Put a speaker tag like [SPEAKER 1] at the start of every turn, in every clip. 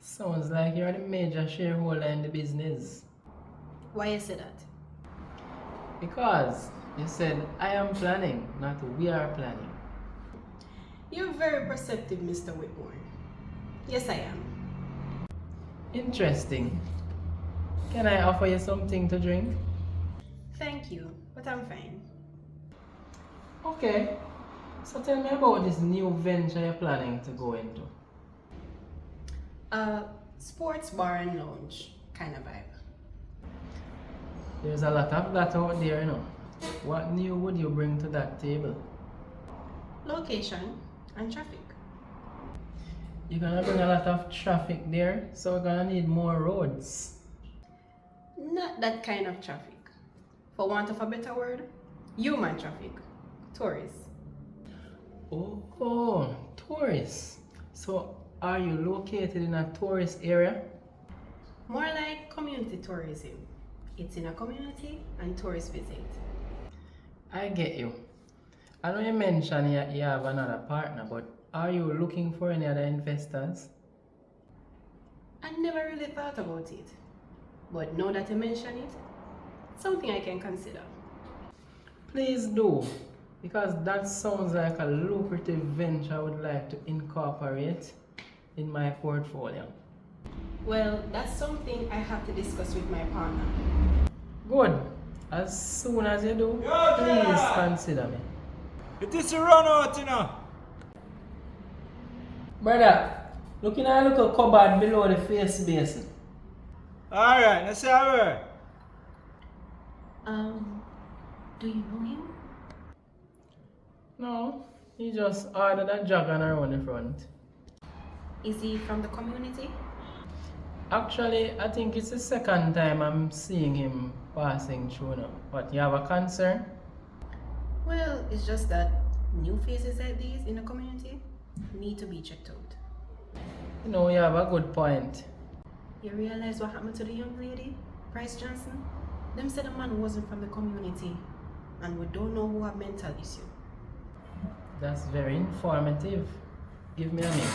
[SPEAKER 1] Sounds like you're the major shareholder in the business.
[SPEAKER 2] Why you say that?
[SPEAKER 1] Because you said I am planning, not we are planning.
[SPEAKER 2] You're very perceptive, Mr. Whitmore. Yes, I am.
[SPEAKER 1] Interesting. Can I offer you something to drink?
[SPEAKER 2] Thank you, but I'm fine.
[SPEAKER 1] Okay. So tell me about this new venture you're planning to go into.
[SPEAKER 2] Sports bar and lounge kind of vibe.
[SPEAKER 1] There's a lot of that out there, you know. What new would you bring to that table?
[SPEAKER 2] Location and traffic.
[SPEAKER 1] You're gonna bring a lot of traffic there, so we're gonna need more roads.
[SPEAKER 2] Not that kind of traffic. For want of a better word, human traffic. Tourists.
[SPEAKER 1] Oh, tourists. So are you located in a tourist area?
[SPEAKER 2] More like community tourism. It's in a community and tourists visit.
[SPEAKER 1] I get you. I know you mentioned you have another partner, but are you looking for any other investors?
[SPEAKER 2] I never really thought about it. But now that you mention it, it's something I can consider.
[SPEAKER 1] Please do, because that sounds like a lucrative venture I would like to incorporate in my portfolio.
[SPEAKER 2] Well, that's something I have to discuss with my partner.
[SPEAKER 1] Good. As soon as you do, please consider me.
[SPEAKER 3] It is a run out, you know.
[SPEAKER 1] Brother, look in a little cupboard below the face basin.
[SPEAKER 3] Alright, let's say a word.
[SPEAKER 2] Do you know him?
[SPEAKER 1] No, he just ordered a jog and around the front.
[SPEAKER 2] Is he from the community?
[SPEAKER 1] Actually, I think it's the second time I'm seeing him passing through now. But you have a concern?
[SPEAKER 2] Well, it's just that new faces like these in the community need to be checked out.
[SPEAKER 1] You know, you have a good point.
[SPEAKER 2] You realize what happened to the young lady, Bryce Johnson? Them said the man wasn't from the community and we don't know who have mental issue.
[SPEAKER 1] That's very informative. Give me a minute.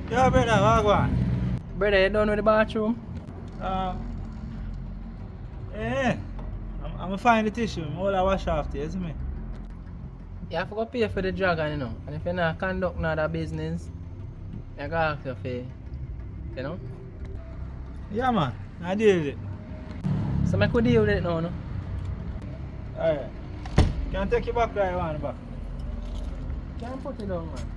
[SPEAKER 3] Yeah, brother, what on?
[SPEAKER 1] Brother, you done with the bathroom?
[SPEAKER 3] Eh, I'm gonna find the tissue. I'm all I wash off there, isn't me?
[SPEAKER 1] You have to go pay for the dragon, you know. And if you're not conducting other business, you gotta ask you for, you know?
[SPEAKER 3] Yeah, man. I did it.
[SPEAKER 1] So I could deal with it now, no?
[SPEAKER 3] Alright. Can I take you back right one back?
[SPEAKER 1] Can't put it down, man.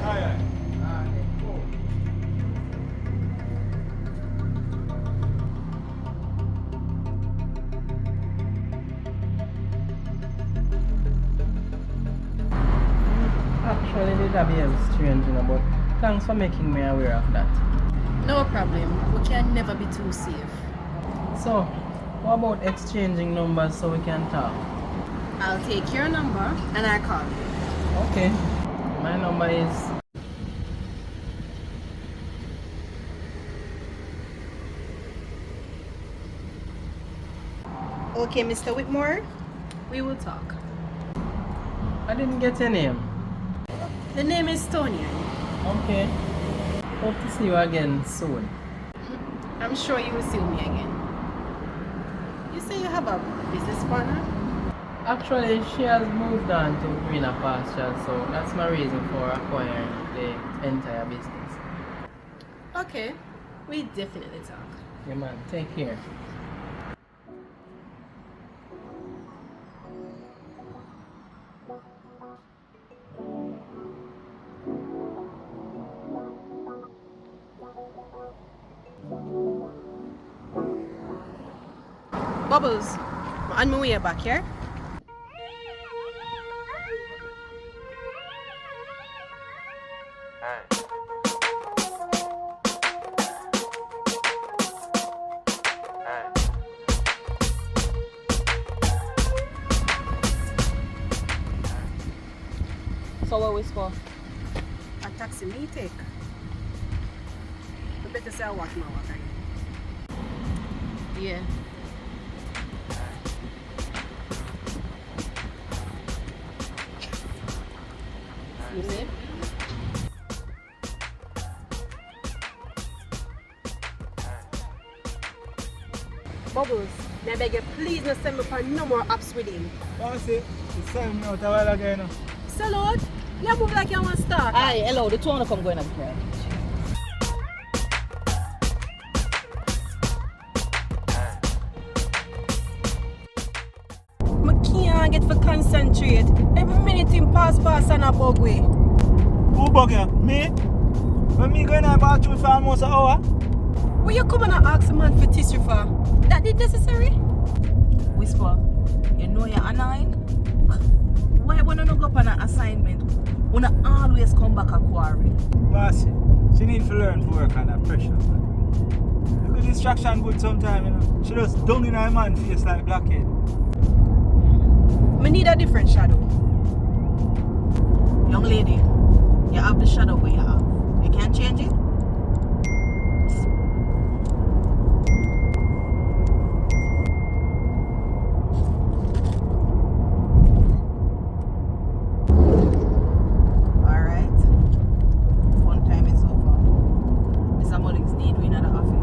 [SPEAKER 3] Alright.
[SPEAKER 1] Actually, did a bit strange, you know, but thanks for making me aware of that.
[SPEAKER 2] No problem. We can never be too safe.
[SPEAKER 1] So, what about exchanging numbers so we can talk?
[SPEAKER 2] I'll take your number and I'll call you.
[SPEAKER 1] Okay. My number is...
[SPEAKER 2] Okay, Mr. Whitmore, we will talk.
[SPEAKER 1] I didn't get your name.
[SPEAKER 2] The name is Toniann.
[SPEAKER 1] Okay. Hope to see you again soon.
[SPEAKER 2] I'm sure you will see me again. You say you have a business partner?
[SPEAKER 1] Actually, she has moved on to greener pastures, so that's my reason for acquiring the entire business.
[SPEAKER 2] Okay, we definitely talk.
[SPEAKER 1] Yeah, man. Take care.
[SPEAKER 2] Bubbles, on my way back here.
[SPEAKER 4] So what we score?
[SPEAKER 2] A taxi me take. You better say I walk my walk again.
[SPEAKER 4] Yeah. You see?
[SPEAKER 2] Bubbles, may I beg you please not send me for no more apps with him.
[SPEAKER 3] Bossy, you send me out a while ago, you know.
[SPEAKER 2] So Lord, you move like you want to start.
[SPEAKER 4] Aye, hello, the two wanna come going up here.
[SPEAKER 2] I can't get for concentrate. Every minute him pass and a bug way.
[SPEAKER 3] Who bug you? Me? When me going to bathroom for almost an hour?
[SPEAKER 2] Will you come and ask a man for tissue for? That did necessary?
[SPEAKER 4] Whisper, you know you're annoying? Why when you not go up on an assignment, when you always come back a quarry?
[SPEAKER 3] Bossy, she need to learn to work under pressure, man. Look at distraction good sometime, you know. She just dung in her man face like blackhead.
[SPEAKER 2] I need a different shadow.
[SPEAKER 4] Young lady, you have the shadow where you have. You can't change it? Alright. Fun time is over. Mr. Mullins need we in the office.